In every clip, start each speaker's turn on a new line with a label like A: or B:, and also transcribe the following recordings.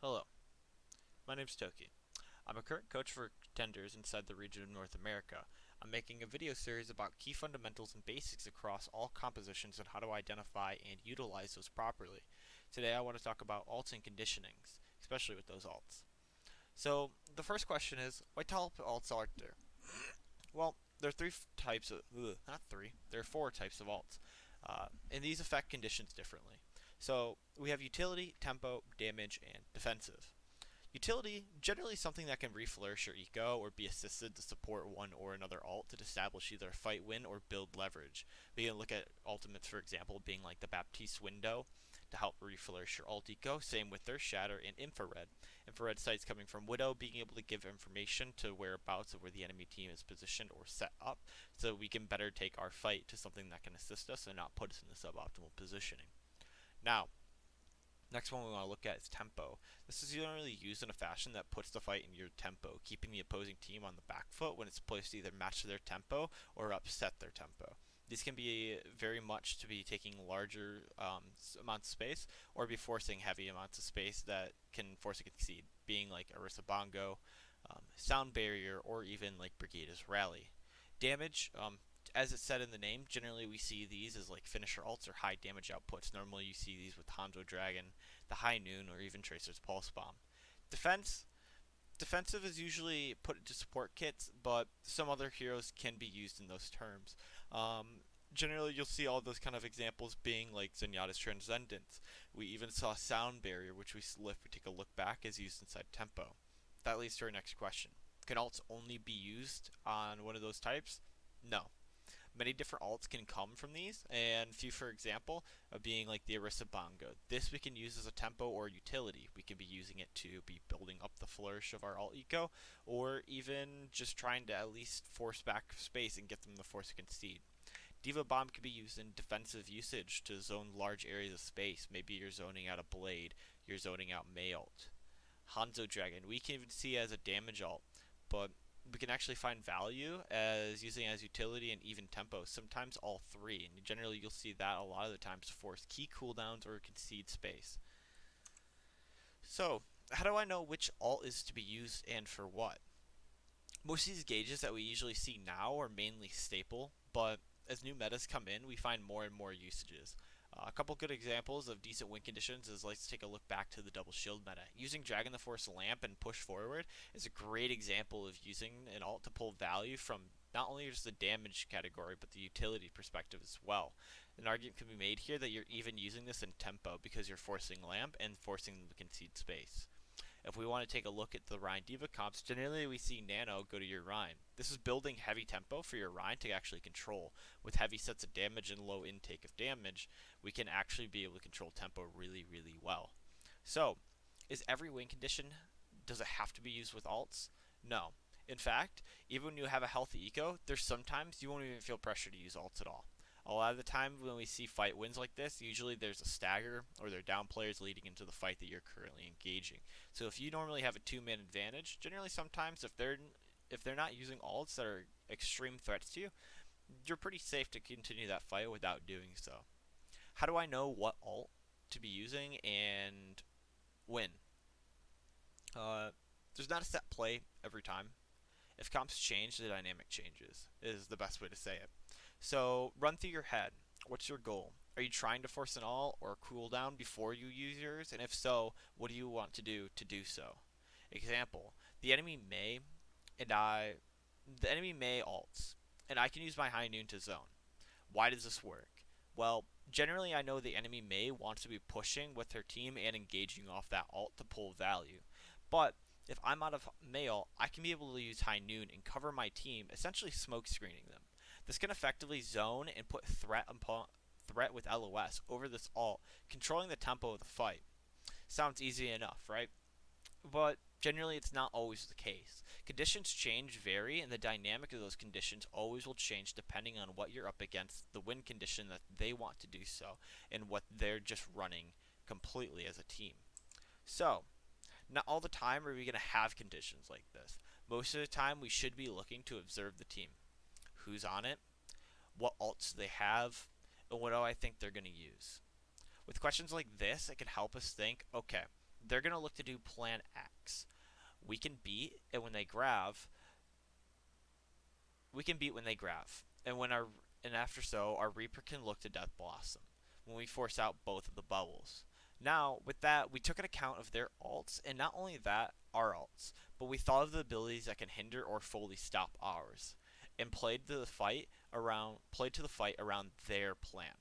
A: Hello, my name's Tokki. I'm a current coach for contenders inside the region of North America. I'm making a video series about key fundamentals and basics across all compositions and how to identify and utilize those properly. Today I want to talk about alts and conditionings, especially with those alts. So, the first question is, what type of alts are there? Well, there are there are four types of alts, and these affect conditions differently. So, we have utility, tempo, damage, and defensive. Utility, generally something that can reflourish your eco or be assisted to support one or another alt to establish either a fight win or build leverage. We can look at ultimates, for example, being like the Baptiste window to help reflourish your alt eco. Same with their shatter and infrared. Infrared sights coming from Widow, being able to give information to whereabouts of where the enemy team is positioned or set up, so we can better take our fight to something that can assist us and not put us in the suboptimal positioning. Now, next one we want to look at is tempo. This is generally used in a fashion that puts the fight in your tempo, keeping the opposing team on the back foot when it's placed to either match their tempo or upset their tempo. These can be very much to be taking larger amounts of space or be forcing heavy amounts of space that can force a concede, being like Arisa Bongo, Sound Barrier, or even like Brigade's Rally. Damage, as it's said in the name, generally we see these as like finisher alts or high damage outputs. Normally you see these with Hanzo Dragon, the High Noon, or even Tracer's Pulse Bomb. Defense, defensive is usually put into support kits, but some other heroes can be used in those terms. Generally, you'll see all those kind of examples being like Zenyatta's Transcendence. We even saw Sound Barrier, which if we take a look back, is used inside Tempo. That leads to our next question. Can alts only be used on one of those types? No. Many different alts can come from these, and few, for example, being like the Arisa Bongo. This we can use as a tempo or utility. We can be using it to be building up the flourish of our alt eco, or even just trying to at least force back space and get them to force a concede. Diva Bomb can be used in defensive usage to zone large areas of space. Maybe you're zoning out a Blade, you're zoning out Mei ult. Hanzo Dragon, we can even see as a damage alt, but we can actually find value as using as utility and even tempo, sometimes all three, and generally you'll see that a lot of the times force key cooldowns or concede space. So, how do I know which alt is to be used and for what? Most of these gauges that we usually see now are mainly staple, but as new metas come in, we find more and more usages. A couple good examples of decent win conditions is let's take a look back to the double shield meta. Using Dragon the Force Lamp and push forward is a great example of using an alt to pull value from not only just the damage category but the utility perspective as well. An argument can be made here that you're even using this in tempo because you're forcing Lamp and forcing them to concede space. If we want to take a look at the Rein Diva comps, generally we see Nano go to your Rein. This is building heavy tempo for your Rein to actually control. With heavy sets of damage and low intake of damage, we can actually be able to control tempo really, really well. So, is every win condition, does it have to be used with alts? No. In fact, even when you have a healthy eco, there's sometimes you won't even feel pressure to use alts at all. A lot of the time when we see fight wins like this, usually there's a stagger or they're down players leading into the fight that you're currently engaging. So if you normally have a two-man advantage, generally sometimes if they're not using alts that are extreme threats to you, you're pretty safe to continue that fight without doing so. How do I know what alt to be using and when? Uh, there's not a set play every time. If comps change, the dynamic changes, is the best way to say it. So run through your head. What's your goal? Are you trying to force an all or a cooldown before you use yours? And if so, what do you want to do so? Example, the enemy may and I the enemy may alts, and I can use my high noon to zone. Why does this work? Well, generally I know the enemy may want to be pushing with their team and engaging off that alt to pull value. But if I'm out of mail, I can be able to use high noon and cover my team, essentially smoke screening them. This can effectively zone and put threat with LOS over this alt, controlling the tempo of the fight. Sounds easy enough, right? But generally it's not always the case. Conditions change, vary, and the dynamic of those conditions always will change depending on what you're up against, the win condition that they want to do so, and what they're just running completely as a team. So, not all the time are we going to have conditions like this. Most of the time we should be looking to observe the team. Who's on it? What alts do they have? And what do I think they're going to use? With questions like this, it can help us think, okay, they're going to look to do plan X. We can beat, and when they grab, we can beat when they grab. And when our and after so, our Reaper can look to Death Blossom when we force out both of the bubbles. Now, with that, we took an account of their ults, and not only that, our ults, but we thought of the abilities that can hinder or fully stop ours, and played to the fight around their plan.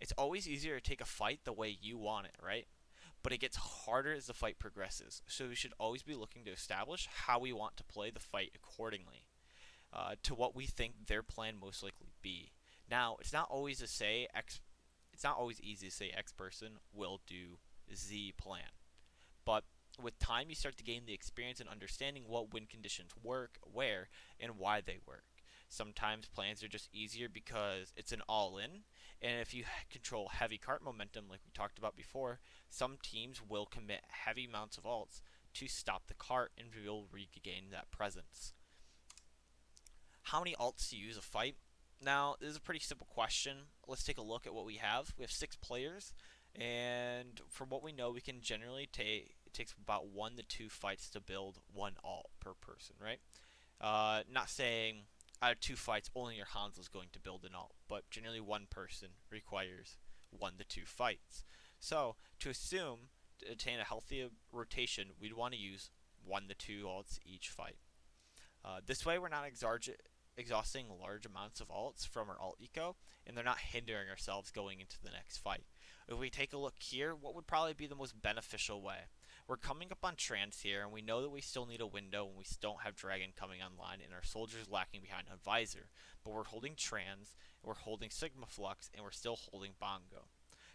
A: It's always easier to take a fight the way you want it, right? But it gets harder as the fight progresses, so we should always be looking to establish how we want to play the fight accordingly to what we think their plan most likely be. Now, it's not always easy to say X person will do Z plan, but with time you start to gain the experience and understanding what win conditions work, where, and why they work. Sometimes plans are just easier because it's an all-in, and if you control heavy cart momentum like we talked about before, some teams will commit heavy amounts of ults to stop the cart and will regain that presence. How many ults to use a fight? Now, this is a pretty simple question. Let's take a look at what we have. We have 6 players, and from what we know, we can generally take it takes about 1 to 2 fights to build 1 ult per person, right? Not saying out of 2 fights, only your Hanzo is going to build an ult, but generally 1 person requires 1 to 2 fights. So, to assume to attain a healthy rotation, we'd want to use 1 to 2 ults each fight. This way, we're not exhausting large amounts of ults from our ult eco, and they're not hindering ourselves going into the next fight. If we take a look here, what would probably be the most beneficial way? We're coming up on trans here, and we know that we still need a window when we don't have dragon coming online and our soldiers lacking behind a visor, but we're holding trans, we're holding sigma flux, and we're still holding bongo.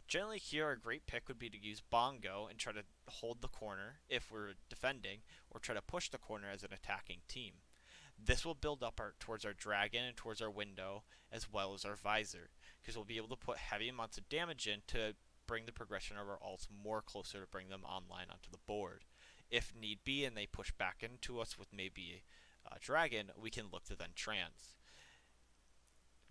A: Generally here a great pick would be to use bongo and try to hold the corner if we're defending, or try to push the corner as an attacking team. This will build up towards our dragon and towards our window as well as our visor, because we'll be able to put heavy amounts of damage in to bring the progression of our ults more closer to bring them online onto the board. If need be and they push back into us with maybe a dragon, we can look to then trans.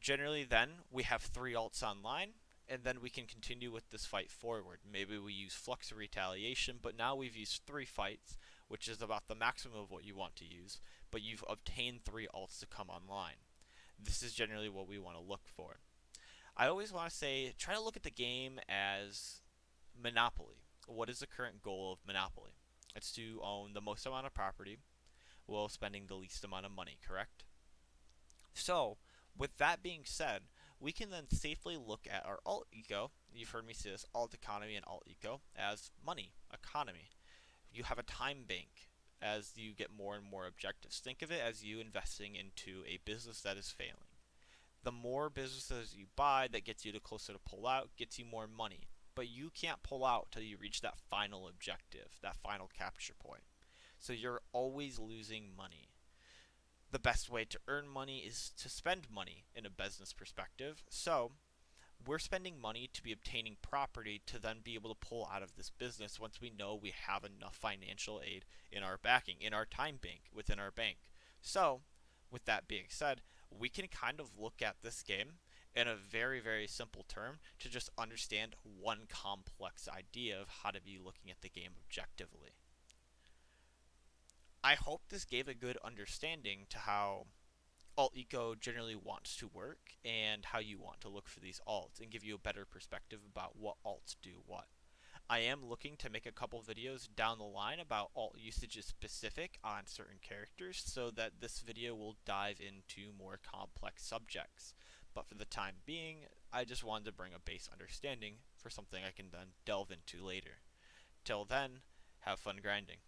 A: Generally then, we have 3 ults online, and then we can continue with this fight forward. Maybe we use Flux or Retaliation, but now we've used 3 fights, which is about the maximum of what you want to use, but you've obtained 3 ults to come online. This is generally what we want to look for. I always want to say, try to look at the game as Monopoly. What is the current goal of Monopoly? It's to own the most amount of property while spending the least amount of money, correct? So, with that being said, we can then safely look at our alt eco, you've heard me say this, alt economy and alt eco, as money, economy. You have a time bank as you get more and more objectives. Think of it as you investing into a business that is failing. The more businesses you buy that gets you to closer to pull out gets you more money, but you can't pull out till you reach that final objective, that final capture point. So you're always losing money. The best way to earn money is to spend money in a business perspective. So we're spending money to be obtaining property to then be able to pull out of this business once we know we have enough financial aid in our backing, in our time bank, within our bank. So, with that being said, we can kind of look at this game in a very, very simple term to just understand one complex idea of how to be looking at the game objectively. I hope this gave a good understanding to how alt eco generally wants to work and how you want to look for these alts and give you a better perspective about what alts do what. I am looking to make a couple videos down the line about alt usages specific on certain characters so that this video will dive into more complex subjects. But for the time being, I just wanted to bring a base understanding for something I can then delve into later. Till then, have fun grinding.